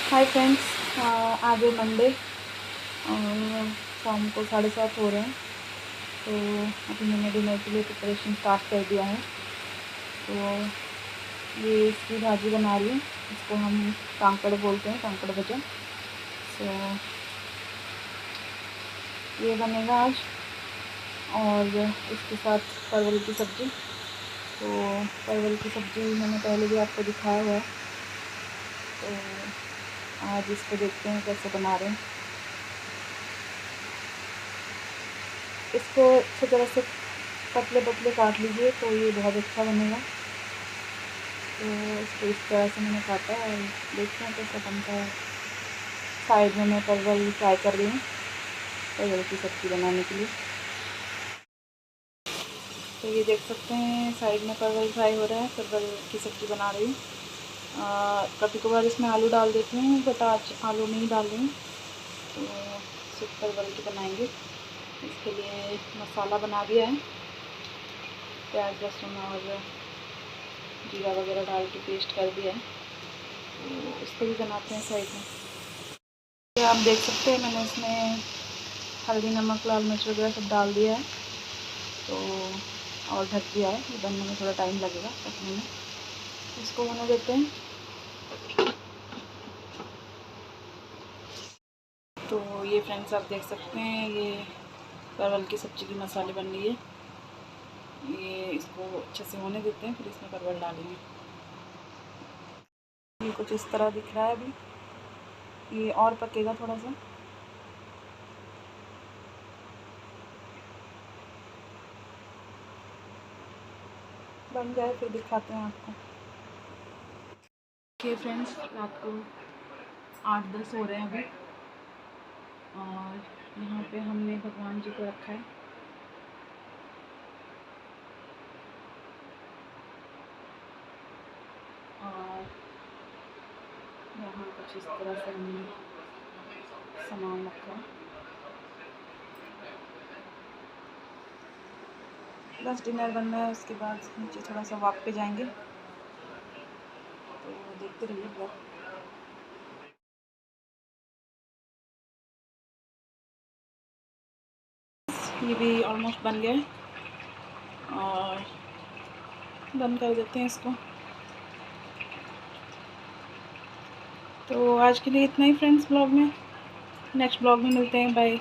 Hi friends, आज है Monday और शाम को 7:30 हो रहे हैं। तो अभी मैंने डिनर के लिए प्रिपरेशन स्टार्ट कर दिया है। तो ये इसकी भाजी बना रही हूँ। इसको हम कांकड़ बोलते हैं, कांकड़ भजा। तो ये बनेगा आज, और इसके साथ परवल की सब्ज़ी। तो परवल की सब्ज़ी मैंने पहले भी आपको दिखाया हुआ है। तो आज इसको देखते हैं कैसे बना रहे हैं। इसको अच्छी तरह से पतले पतले काट लीजिए तो ये बहुत अच्छा बनेगा। तो इसको इस तरह से मैंने काटा है और देखते हैं कैसा बनता है। साइड में मैं परवल फ्राई कर रही हूँ परवल की सब्ज़ी बनाने के लिए। तो ये देख सकते हैं साइड में परवल फ्राई हो रहा है, परवल की सब्ज़ी बना रही हूँ। कभी कभार इसमें आलू डाल देती हूँ, बट आज आलू नहीं डाल रही हूँ। तो सिर्फ परवल की बनाएंगे। इसके लिए मसाला बना दिया है, प्याज लहसुन और जीरा वगैरह डाल के पेस्ट कर दिया है। तो इसको भी बनाते हैं साइड में। ये आप देख सकते हैं मैंने इसमें हल्दी नमक लाल मिर्च वगैरह सब डाल दिया है। तो और ढक दिया है। ये बनने में थोड़ा टाइम लगेगा पकने में, इसको होने देते हैं। तो ये फ्रेंड्स आप देख सकते हैं ये परवल की सब्ज़ी की मसाले बन रही है। ये इसको अच्छे से होने देते हैं, फिर इसमें परवल डालेंगे। ये कुछ इस तरह दिख रहा है। अभी ये और पकेगा थोड़ा सा। बन जाए फिर दिखाते हैं आपको। ओके फ्रेंड्स, रात को 8-10 हो रहे हैं अभी, और यहाँ पे हमने भगवान जी को रखा है। और यहाँ कुछ इस तरह से हमने सामान रखा है। बस डिनर बनना है, उसके बाद नीचे थोड़ा सा वॉक पे जाएंगे। तो देखते रहिए ब्लॉग। ये भी ऑलमोस्ट बन गया है और बंद कर देते हैं इसको। तो आज के लिए इतना ही फ्रेंड्स ब्लॉग में। नेक्स्ट ब्लॉग में मिलते हैं। बाय।